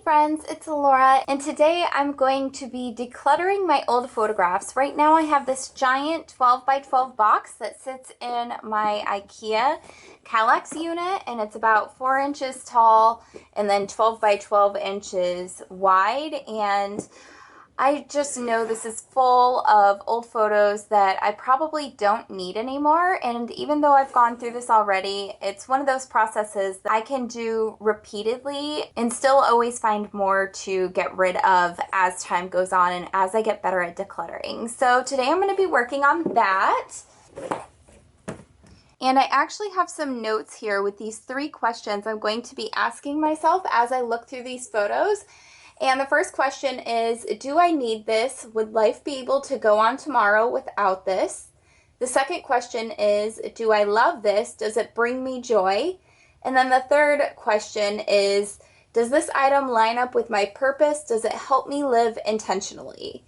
friends, it's Laura, and today I'm going to be decluttering my old photographs. Right now I have this giant 12 by 12 box that sits in my IKEA Kallax unit, and it's about 4 inches tall and then 12 by 12 inches wide, and I just know this is full of old photos that I probably don't need anymore. And even though I've gone through this already, it's one of those processes that I can do repeatedly and still always find more to get rid of as time goes on and as I get better at decluttering. So today I'm going to be working on that. And I actually have some notes here with these 3 questions I'm going to be asking myself as I look through these photos. And the first question is, do I need this? Would life be able to go on tomorrow without this? The second question is, do I love this? Does it bring me joy? And then the third question is, does this item line up with my purpose? Does it help me live intentionally?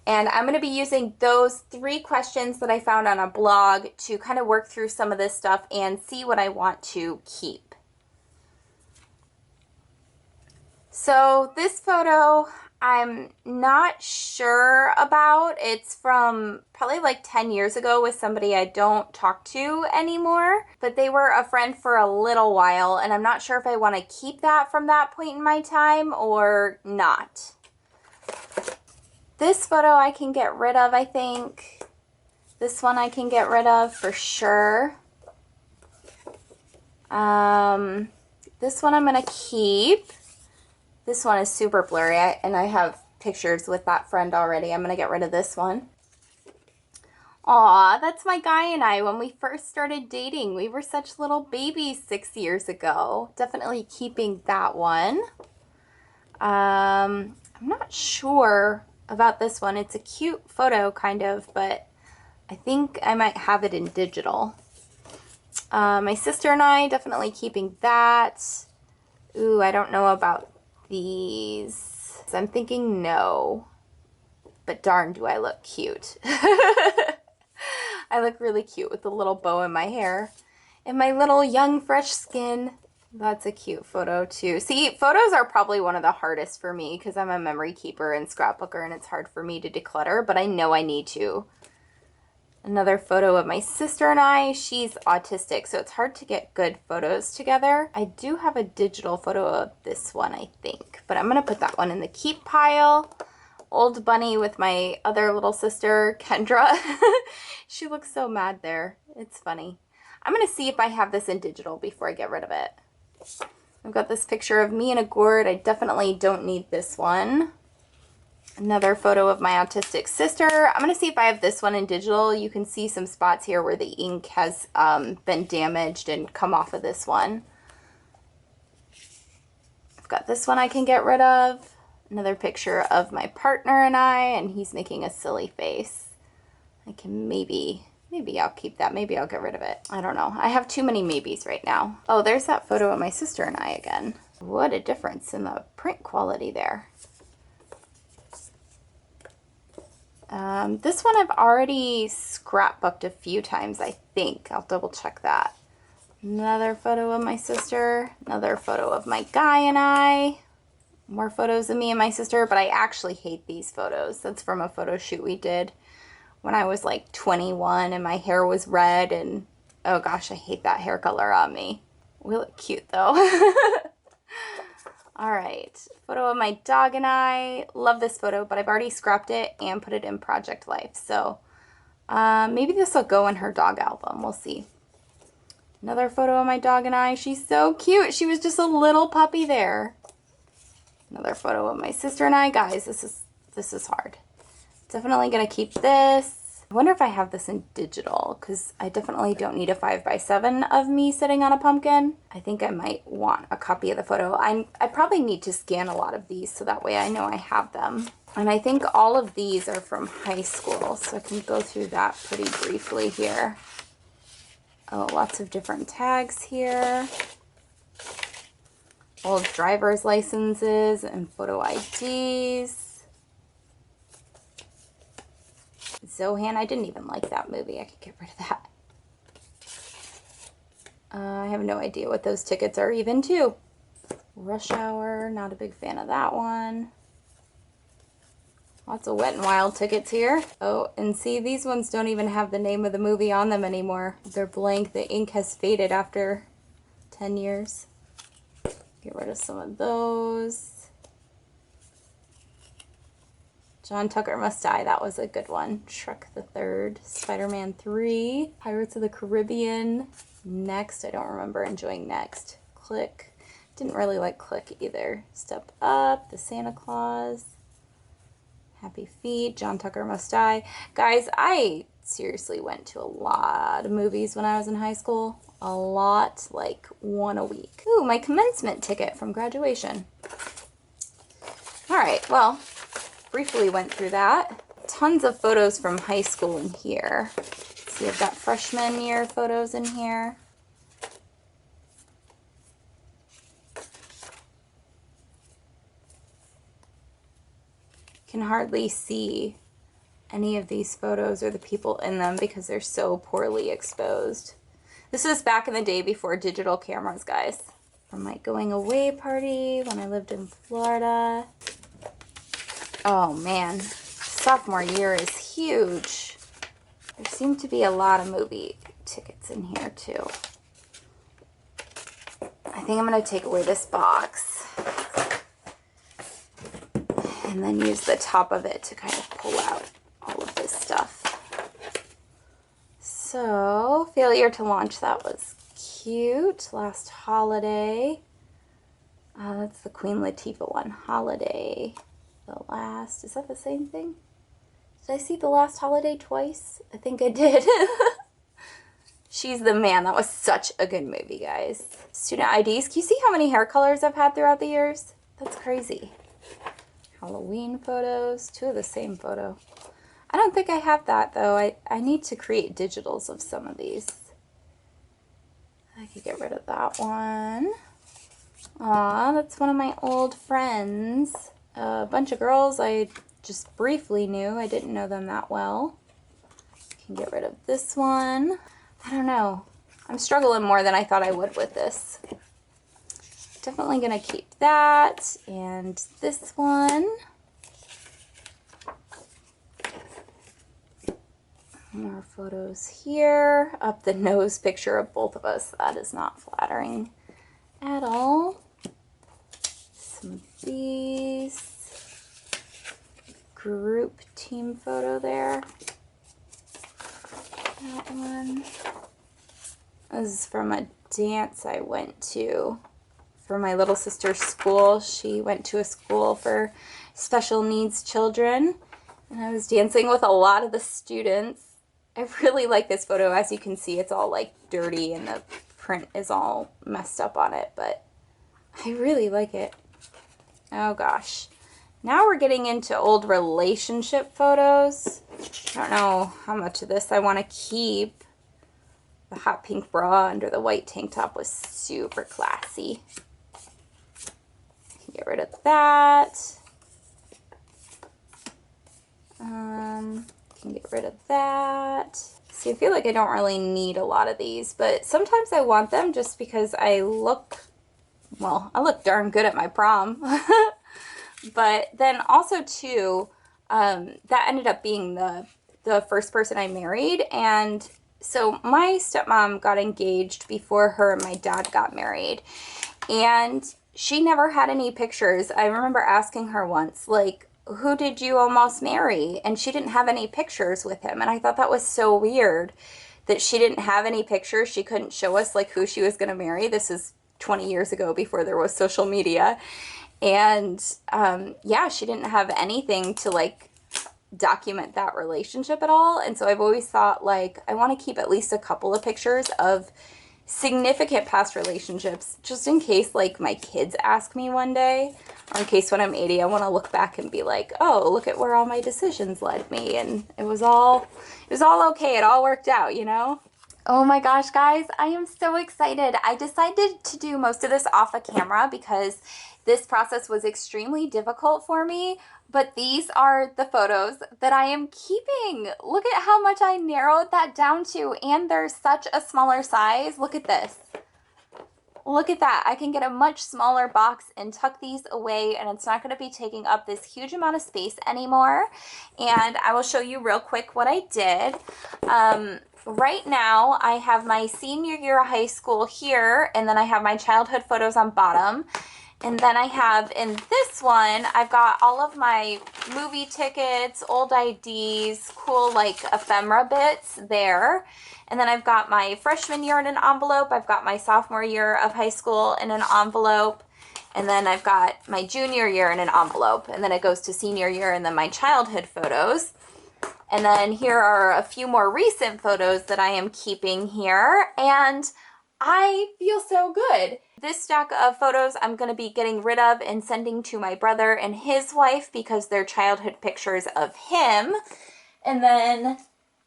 And I'm going to be using those 3 questions that I found on a blog to kind of work through some of this stuff and see what I want to keep. So this photo, I'm not sure about. It's from probably like 10 years ago with somebody I don't talk to anymore, but they were a friend for a little while, and I'm not sure if I want to keep that from that point in my time or not. This photo I can get rid of, I think. This one I can get rid of for sure. This one I'm going to keep. This one is super blurry, and I have pictures with that friend already. I'm going to get rid of this one. Aw, that's my guy and I when we first started dating. We were such little babies 6 years ago. Definitely keeping that one. I'm not sure about this one. It's a cute photo, kind of, but I think I might have it in digital. My sister and I, definitely keeping that. Ooh, I don't know about these. I'm thinking no, but darn do I look cute. I look really cute with the little bow in my hair and my little young fresh skin. That's a cute photo too. See, photos are probably one of the hardest for me because I'm a memory keeper and scrapbooker, and it's hard for me to declutter, but I know I need to. Another photo of my sister and I. She's autistic, so it's hard to get good photos together. I do have a digital photo of this one, I think, but I'm going to put that one in the keep pile. Old bunny with my other little sister, Kendra. She looks so mad there. It's funny. I'm going to see if I have this in digital before I get rid of it. I've got this picture of me in a gourd. I definitely don't need this one. Another photo of my autistic sister. I'm going to see if I have this one in digital. You can see some spots here where the ink has been damaged and come off of this one. I've got this one I can get rid of. Another picture of my partner and I, and he's making a silly face. I can maybe I'll keep that. Maybe I'll get rid of it. I don't know. I have too many maybes right now. Oh, there's that photo of my sister and I again. What a difference in the print quality there. This one I've already scrapbooked a few times, I think. I'll double check that. Another photo of my sister. Another photo of my guy and I. More photos of me and my sister, but I actually hate these photos. That's from a photo shoot we did when I was like 21 and my hair was red, and oh gosh, I hate that hair color on me. We look cute though. All right, photo of my dog and I. Love this photo, but I've already scrapped it and put it in Project Life. So maybe this will go in her dog album. We'll see. Another photo of my dog and I. She's so cute. She was just a little puppy there. Another photo of my sister and I. Guys, this is hard. Definitely gonna keep this. I wonder if I have this in digital, because I definitely don't need a 5x7 of me sitting on a pumpkin. I think I might want a copy of the photo. I probably need to scan a lot of these so that way I know I have them. And I think all of these are from high school, so I can go through that pretty briefly here. Oh, lots of different tags here. Old driver's licenses and photo IDs. Zohan, I didn't even like that movie. I could get rid of that. I have no idea what those tickets are even to. Rush Hour, not a big fan of that one. Lots of Wet n Wild tickets here. Oh, and see, these ones don't even have the name of the movie on them anymore. They're blank. The ink has faded after 10 years. Get rid of some of those. John Tucker Must Die. That was a good one. Shrek the Third. Spider-Man 3. Pirates of the Caribbean. Next. I don't remember enjoying Next. Click. Didn't really like Click either. Step Up. The Santa Claus. Happy Feet. John Tucker Must Die. Guys, I seriously went to a lot of movies when I was in high school. A lot. Like one a week. Ooh, my commencement ticket from graduation. Alright, well, briefly went through that. Tons of photos from high school in here. Let's see, I've got freshman year photos in here. Can hardly see any of these photos or the people in them because they're so poorly exposed. This was back in the day before digital cameras, guys. From my going away party when I lived in Florida. Oh man, sophomore year is huge. There seem to be a lot of movie tickets in here too. I think I'm going to take away this box and then use the top of it to kind of pull out all of this stuff. So, Failure to Launch, that was cute. Last Holiday. That's the Queen Latifah one. Holiday. The Last. Is that the same thing? Did I see The Last Holiday twice? I think I did. She's the Man. That was such a good movie, guys. Student IDs. Can you see how many hair colors I've had throughout the years? That's crazy. Halloween photos. Two of the same photo. I don't think I have that, though. I need to create digitals of some of these. I could get rid of that one. Aw, that's one of my old friends. A bunch of girls I just briefly knew. I didn't know them that well. Can get rid of this one. I don't know. I'm struggling more than I thought I would with this. Definitely gonna keep that and this one. More photos here. Up the nose picture of both of us. That is not flattering at all. Some of these. Group team photo there. That one. This is from a dance I went to for my little sister's school. She went to a school for special needs children, and I was dancing with a lot of the students. I really like this photo. As you can see, it's all like dirty and the print is all messed up on it, but I really like it. Oh gosh. Now we're getting into old relationship photos. I don't know how much of this I want to keep. The hot pink bra under the white tank top was super classy. Get rid of that. Can get rid of that. See, I feel like I don't really need a lot of these, but sometimes I want them just because I look darn good at my prom. But then also too, that ended up being the first person I married, and so my stepmom got engaged before her and my dad got married, and she never had any pictures. I remember asking her once, like, who did you almost marry? And she didn't have any pictures with him. And I thought that was so weird that she didn't have any pictures. She couldn't show us like who she was going to marry. This is 20 years ago before there was social media. And yeah, she didn't have anything to like document that relationship at all. And so I've always thought, like, I want to keep at least a couple of pictures of significant past relationships, just in case like my kids ask me one day, or in case when I'm 80 I want to look back and be like, oh, look at where all my decisions led me, and it was all okay, it all worked out, you know. Oh my gosh, guys, I am so excited. I decided to do most of this off of camera because this process was extremely difficult for me, but these are the photos that I am keeping. Look at how much I narrowed that down to, and they're such a smaller size. Look at this. Look at that. I can get a much smaller box and tuck these away, and it's not going to be taking up this huge amount of space anymore. And I will show you real quick what I did. Right now, I have my senior year of high school here, and then I have my childhood photos on bottom. And then I have in this one, I've got all of my movie tickets, old IDs, cool like ephemera bits there. And then I've got my freshman year in an envelope. I've got my sophomore year of high school in an envelope. And then I've got my junior year in an envelope. And then it goes to senior year and then my childhood photos. And then here are a few more recent photos that I am keeping here. And I feel so good. This stack of photos I'm going to be getting rid of and sending to my brother and his wife because they're childhood pictures of him. And then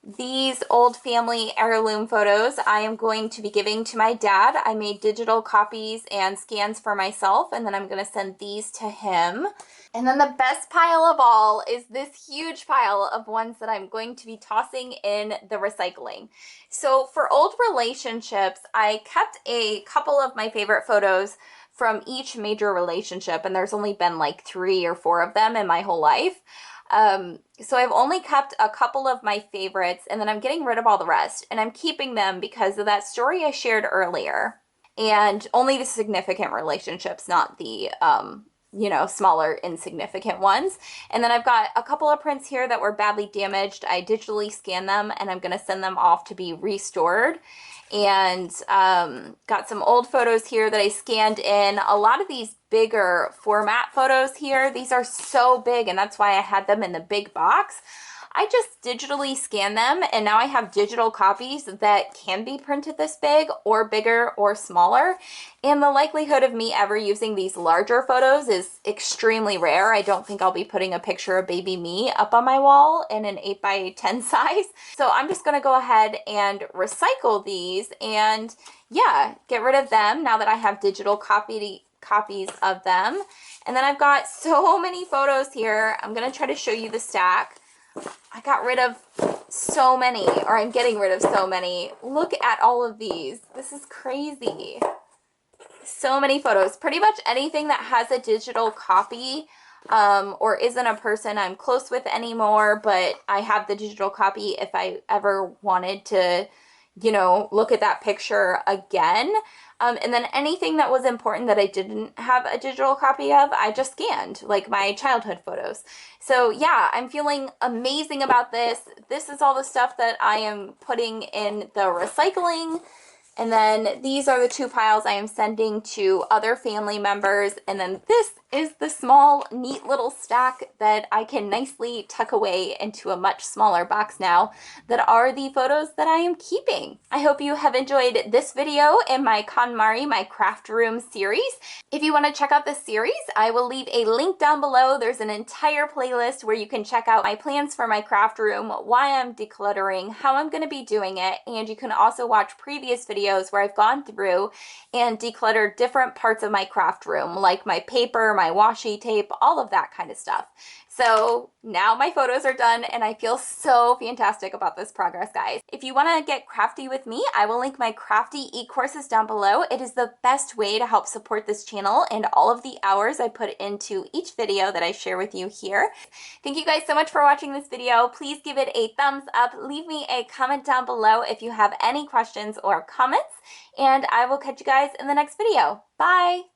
these old family heirloom photos I am going to be giving to my dad. I made digital copies and scans for myself, and then I'm going to send these to him. And then the best pile of all is this huge pile of ones that I'm going to be tossing in the recycling. So for old relationships, I kept a couple of my favorite photos from each major relationship, and there's only been like 3 or 4 of them in my whole life. So I've only kept a couple of my favorites, and then I'm getting rid of all the rest, and I'm keeping them because of that story I shared earlier, and only the significant relationships, not the, smaller insignificant ones. And then I've got a couple of prints here that were badly damaged. I digitally scanned them, and I'm going to send them off to be restored. And got some old photos here that I scanned in. A lot of these bigger format photos here, these are so big, and that's why I had them in the big box. I just digitally scan them, and now I have digital copies that can be printed this big or bigger or smaller. And the likelihood of me ever using these larger photos is extremely rare. I don't think I'll be putting a picture of baby me up on my wall in an 8x10 size. So I'm just going to go ahead and recycle these and yeah, get rid of them now that I have digital copies of them. And then I've got so many photos here. I'm going to try to show you the stack. I got rid of so many, or I'm getting rid of so many. Look at all of these. This is crazy. So many photos. Pretty much anything that has a digital copy or isn't a person I'm close with anymore, but I have the digital copy if I ever wanted to, look at that picture again. And then anything that was important that I didn't have a digital copy of, I just scanned, like my childhood photos. So yeah, I'm feeling amazing about this. This is all the stuff that I am putting in the recycling. And then these are the 2 piles I am sending to other family members. And then this is the small, neat little stack that I can nicely tuck away into a much smaller box now that are the photos that I am keeping. I hope you have enjoyed this video in my KonMari, my craft room series. If you want to check out this series, I will leave a link down below. There's an entire playlist where you can check out my plans for my craft room, why I'm decluttering, how I'm going to be doing it, and you can also watch previous videos where I've gone through and decluttered different parts of my craft room, like my paper, my washi tape, all of that kind of stuff. So now my photos are done and I feel so fantastic about this progress, guys. If you want to get crafty with me, I will link my crafty e-courses down below. It is the best way to help support this channel and all of the hours I put into each video that I share with you here. Thank you guys so much for watching this video. Please give it a thumbs up. Leave me a comment down below if you have any questions or comments, and I will catch you guys in the next video. Bye!